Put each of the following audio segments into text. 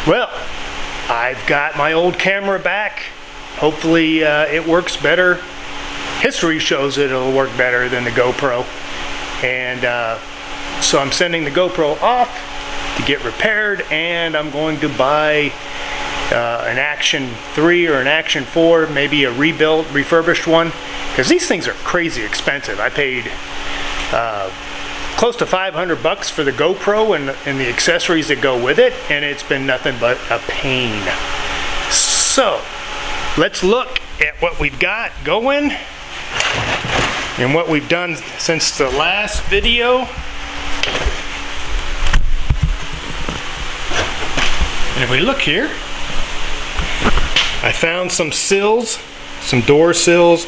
Well, I've got my old camera back. Hopefully it works better. History shows it'll work better than the GoPro. And so I'm sending the GoPro off to get repaired, and I'm going to buy an Action 3 or an Action 4, maybe a rebuilt, refurbished one, because these things are crazy expensive. I paid close to $500 for the GoPro and the accessories that go with it, and it's been nothing but a pain. So let's look at what we've got going and what we've done since the last video. And if we look here, I found some sills, some door sills,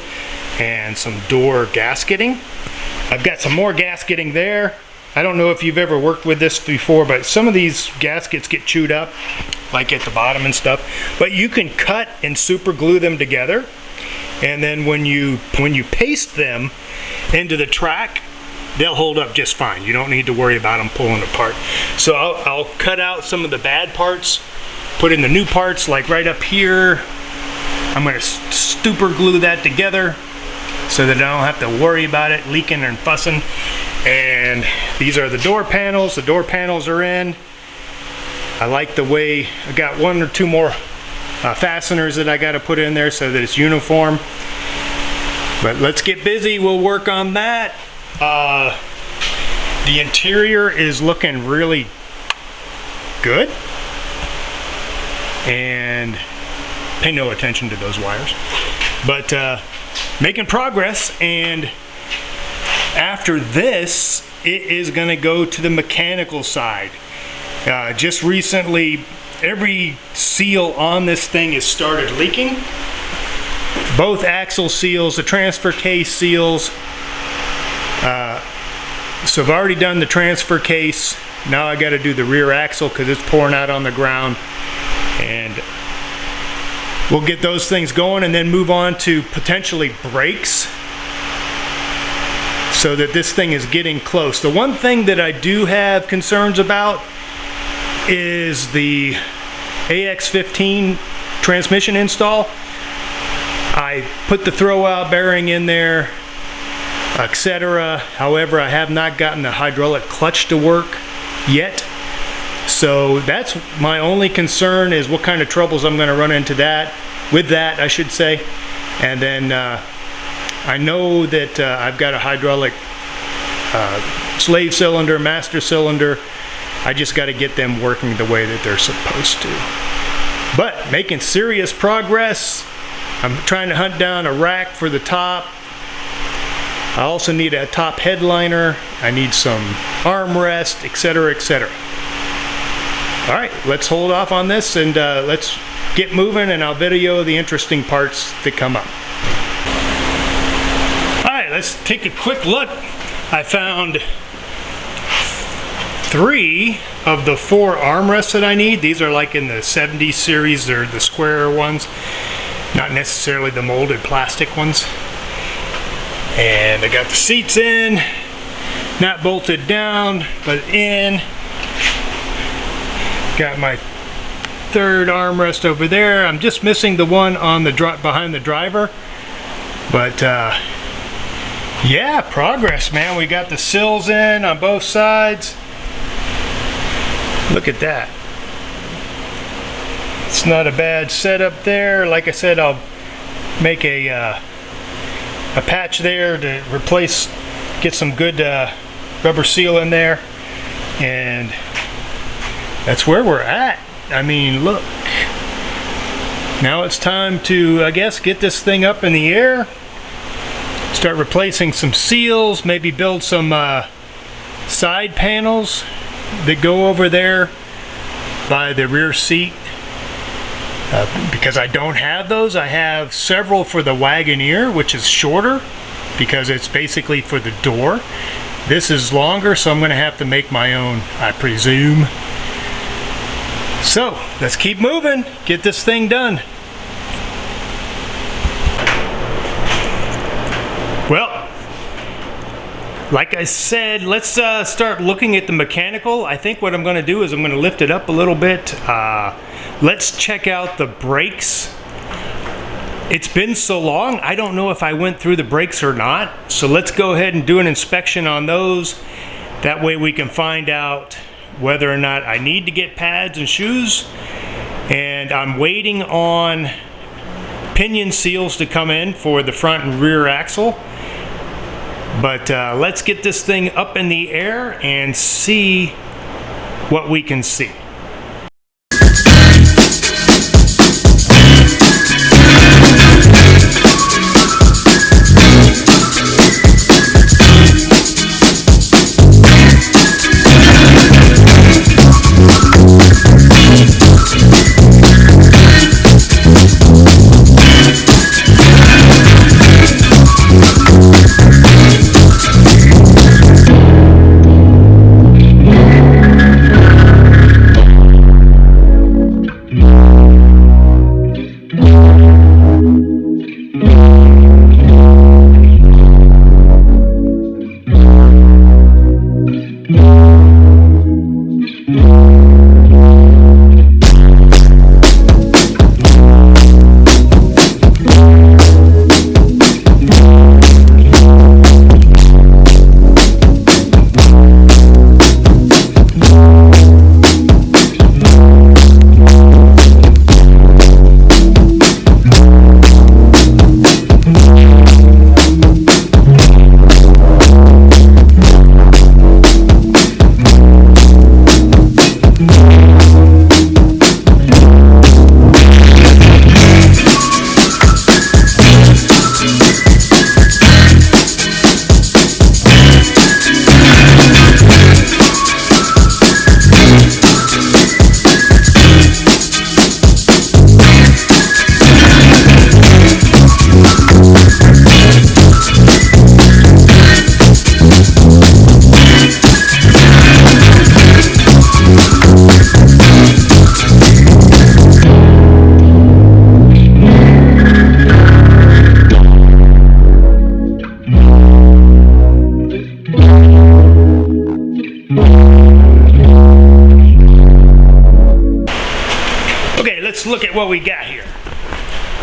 and some door gasketing. I've got some more gasketing there. I don't know if you've ever worked with this before, but some of these gaskets get chewed up, like at the bottom and stuff. But you can cut and super glue them together, and then when you paste them into the track, they'll hold up just fine. You don't need to worry about them pulling apart. So I'll cut out some of the bad parts, put in the new parts, like right up here. I'm going to super glue that together so that I don't have to worry about it leaking and fussing. And these are the door panels. The door panels are in. I like the way I got one or two more fasteners that I got to put in there so that it's uniform. But let's get busy. We'll work on that. The interior is looking really good. And pay no attention to those wires. But making progress, and after this it is going to go to the mechanical side. Just recently every seal on this thing has started leaking. Both axle seals, the transfer case seals. So I've already done the transfer case. Now I got to do the rear axle because it's pouring out on the ground, and we'll get those things going and then move on to potentially brakes, so that this thing is getting close. The one thing that I do have concerns about is the AX15 transmission install. I put the throwout bearing in there, etc. However, I have not gotten the hydraulic clutch to work yet. So that's my only concern, is what kind of troubles I'm going to run into with that, I should say. And then I know that I've got a hydraulic slave cylinder, master cylinder. I just got to get them working the way that they're supposed to. But making serious progress. I'm trying to hunt down a rack for the top. I also need a top headliner. I need some armrest, etc., etc. All right, let's hold off on this and let's get moving, and I'll video the interesting parts that come up. All right, let's take a quick look. I found 3 of the 4 armrests that I need. These are like in the 70 series. They're the square ones, not necessarily the molded plastic ones. And I got the seats in, not bolted down, but in. Got my 3rd armrest over there. I'm just missing the one on the behind the driver. But yeah, progress, man. We got the sills in on both sides. Look at that. It's not a bad setup there. Like I said, I'll make a patch there to replace, get some good rubber seal in there, and that's where we're at. I mean, look. Now it's time to, I guess, get this thing up in the air, start replacing some seals, maybe build some side panels that go over there by the rear seat. Because I don't have those. I have several for the Wagoneer, which is shorter because it's basically for the door. This is longer, so I'm going to have to make my own, I presume. So let's keep moving, get this thing done. Well, Like I said, let's start looking at the mechanical. I think what I'm going to do is I'm going to lift it up a little bit. Let's check out the brakes. It's been so long, I don't know if I went through the brakes or not. So let's go ahead and do an inspection on those. That way we can find out whether or not I need to get pads and shoes. And I'm waiting on pinion seals to come in for the front and rear axle. But let's get this thing up in the air and see what we can see. Let's look at what we got here.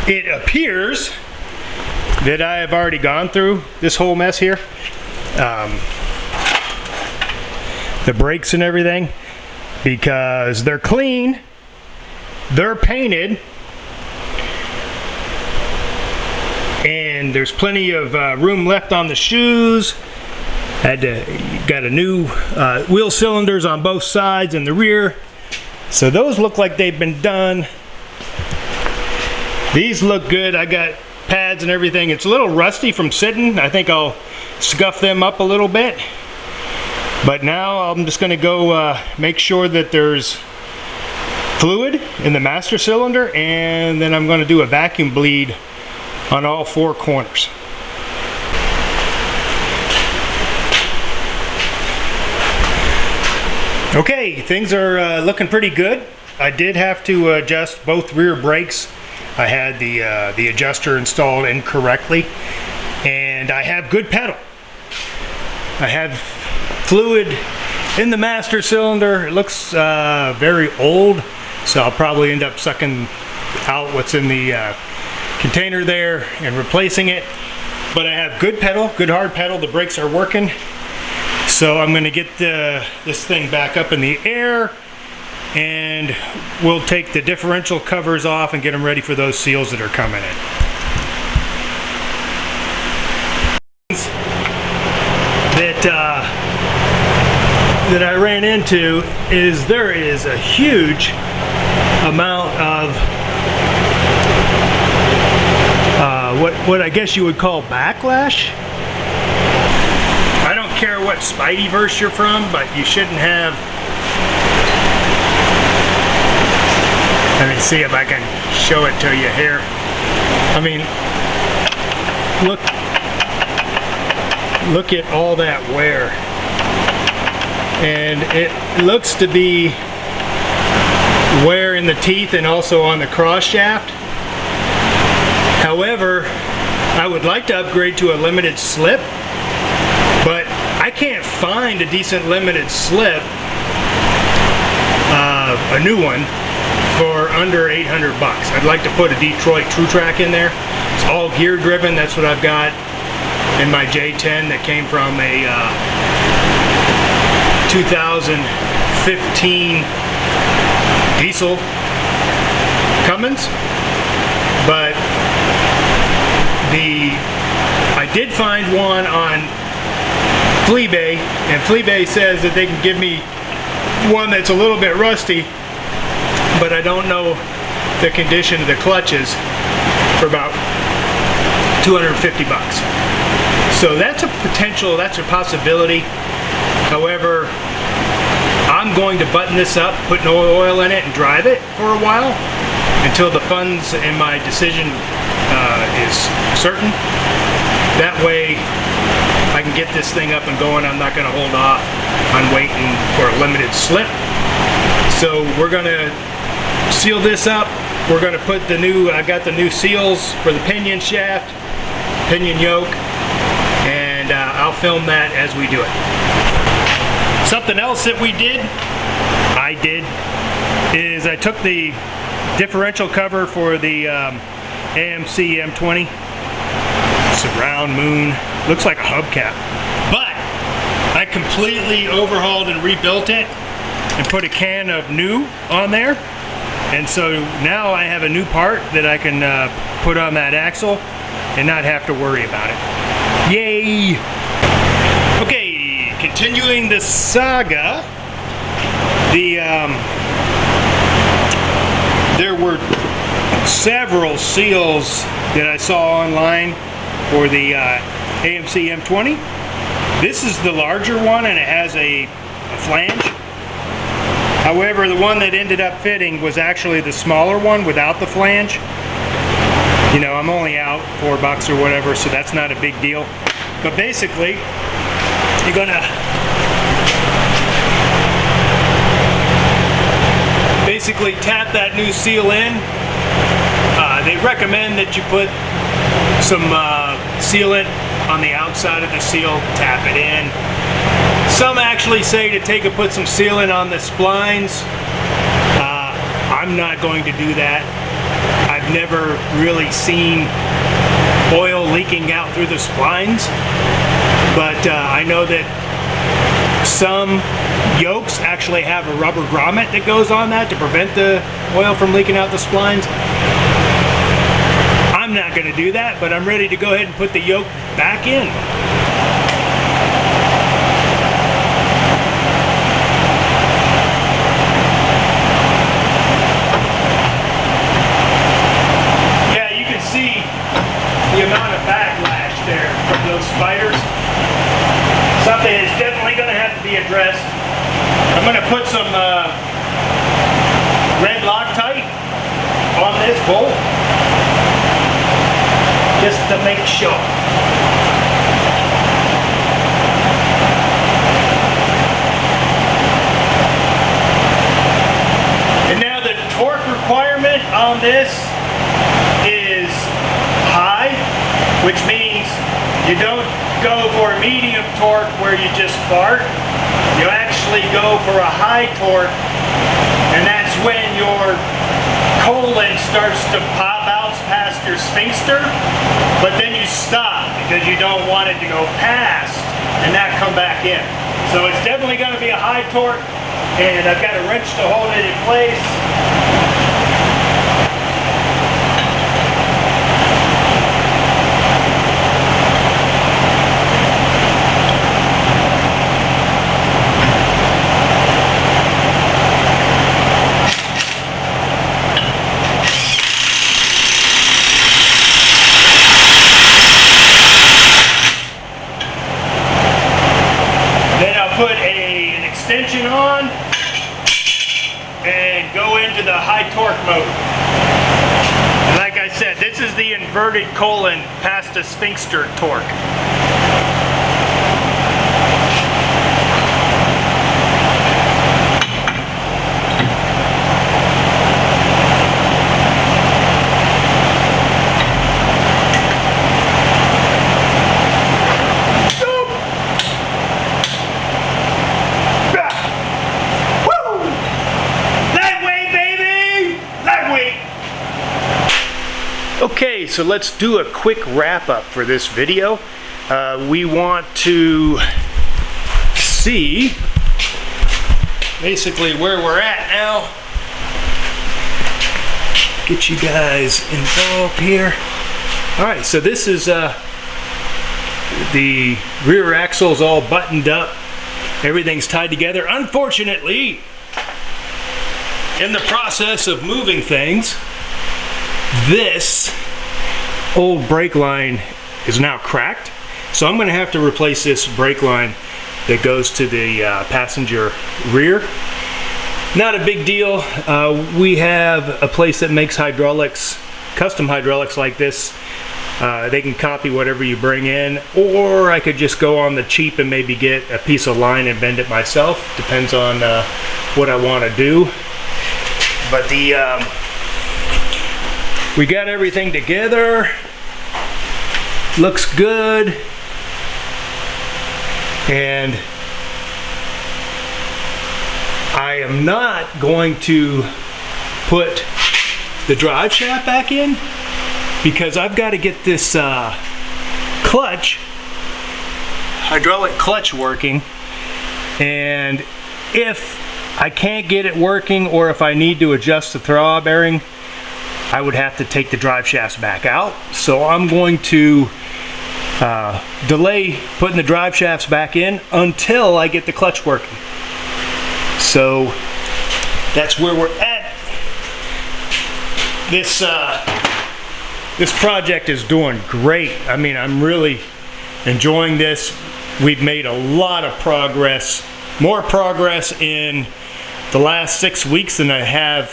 It appears that I have already gone through this whole mess here. The brakes and everything, because they're clean, they're painted, and there's plenty of room left on the shoes. Got a new wheel cylinders on both sides and the rear. So those look like they've been done. These look good. I got pads and everything. It's a little rusty from sitting. I think I'll scuff them up a little bit. But now I'm just going to go make sure that there's fluid in the master cylinder, and then I'm going to do a vacuum bleed on all four corners. Okay, things are looking pretty good. I did have to adjust both rear brakes. I had the adjuster installed incorrectly, and I have good pedal. I have fluid in the master cylinder. It looks very old, so I'll probably end up sucking out what's in the container there and replacing it. But I have good pedal, good hard pedal. The brakes are working. So I'm going to get this thing back up in the air, and we'll take the differential covers off and get them ready for those seals that are coming in. That I ran into is there is a huge amount of what I guess you would call backlash. I don't care what Spideyverse you're from, but you shouldn't have. Let me see if I can show it to you here. I mean, look at all that wear. And it looks to be wear in the teeth and also on the cross shaft. However, I would like to upgrade to a limited slip, but can't find a decent limited slip, a new one, for under 800 bucks. I'd like to put a Detroit True Track in there. It's all gear driven. That's what I've got in my J10 that came from a 2015 diesel Cummins. But I did find one on Fleabay, and Fleabay says that they can give me one that's a little bit rusty, but I don't know the condition of the clutches, for about 250 bucks. So that's a potential, that's a possibility. However, I'm going to button this up, put no oil in it, and drive it for a while until the funds in my decision is certain. That way I can get this thing up and going. I'm not going to hold off on waiting for a limited slip. So we're going to seal this up. We're going to put the new, I got the new seals for the pinion shaft, pinion yoke, and I'll film that as we do it. Something else that I did, is I took the differential cover for the AMC M20. It's a round moon, looks like a hubcap. But I completely overhauled and rebuilt it and put a can of new on there. And so now I have a new part that I can put on that axle and not have to worry about it. Yay! Okay, continuing the saga, there were several seals that I saw online for the AMC M20. This is the larger one, and it has a flange. However, the one that ended up fitting was actually the smaller one without the flange. You know, I'm only out $4 or whatever, so that's not a big deal. But basically, you're gonna tap that new seal in. They recommend that you put some sealant on the outside of the seal, tap it in. Some actually say to put some sealant on the splines. I'm not going to do that. I've never really seen oil leaking out through the splines, but I know that some yokes actually have a rubber grommet that goes on that to prevent the oil from leaking out the splines. I'm not going to do that, but I'm ready to go ahead and put the yoke back in. Yeah, you can see the amount of backlash there from those spiders. Something that's definitely going to have to be addressed. I'm going to put some red Loctite on this bolt, just to make sure. And now the torque requirement on this is high, which means you don't go for a medium torque where you just fart. You actually go for a high torque, and that's when your colon starts to bounce past your sphincter, but then you stop because you don't want it to go past and not come back in. So it's definitely going to be a high torque, and I've got a wrench to hold it in place. Put an extension on and go into the high torque mode. And like I said, this is the inverted colon past the sphincter torque. Okay, so let's do a quick wrap up for this video. We want to see basically where we're at now. Get you guys involved here. All right, so this is the rear axle's all buttoned up. Everything's tied together. Unfortunately, in the process of moving things, this old brake line is now cracked. So I'm going to have to replace this brake line that goes to the passenger rear. Not a big deal. We have a place that makes hydraulics, custom hydraulics like this. They can copy whatever you bring in, or I could just go on the cheap and maybe get a piece of line and bend it myself. Depends on what I want to do. But we got everything together. Looks good. And I am not going to put the drive shaft back in because I've got to get this clutch, hydraulic clutch working. And if I can't get it working, or if I need to adjust the throttle bearing, I would have to take the drive shafts back out. So I'm going to delay putting the drive shafts back in until I get the clutch working. So that's where we're at. This project is doing great. I mean, I'm really enjoying this. We've made a lot of progress, more progress in the last 6 weeks than I have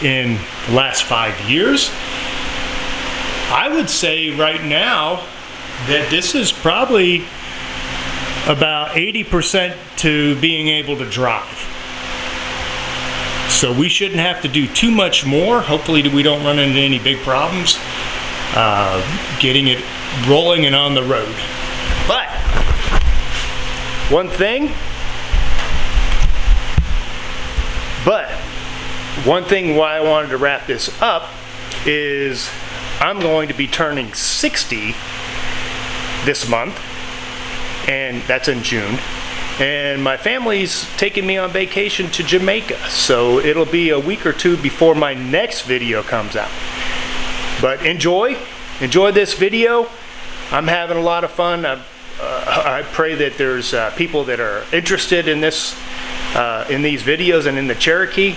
in the last 5 years. I would say right now that this is probably about 80% to being able to drive. So we shouldn't have to do too much more. Hopefully we don't run into any big problems getting it rolling and on the road. But one thing why I wanted to wrap this up is I'm going to be turning 60 this month, and that's in June. And my family's taking me on vacation to Jamaica, so it'll be a week or two before my next video comes out. But enjoy this video. I'm having a lot of fun. I pray that there's people that are interested in this, in these videos and in the Cherokee.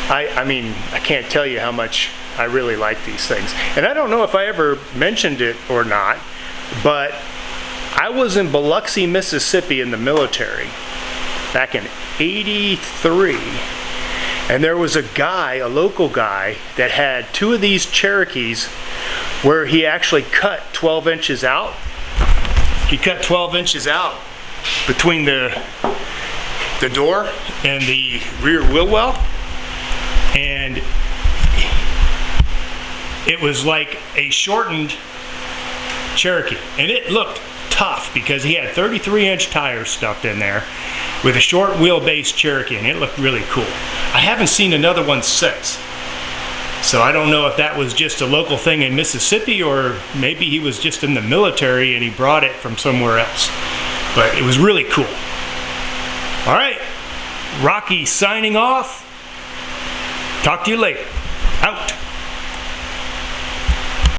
I mean, I can't tell you how much I really like these things. And I don't know if I ever mentioned it or not, but I was in Biloxi, Mississippi in the military back in '83. And there was a guy, a local guy, that had 2 of these Cherokees where he actually cut 12 inches out. He cut 12 inches out between the door and the rear wheel well. And it was like a shortened Cherokee. And it looked tough because he had 33-inch tires stuffed in there with a short wheelbase Cherokee, and it looked really cool. I haven't seen another one since. So I don't know if that was just a local thing in Mississippi, or maybe he was just in the military and he brought it from somewhere else. But it was really cool. All right, Rocky signing off. Talk to you later.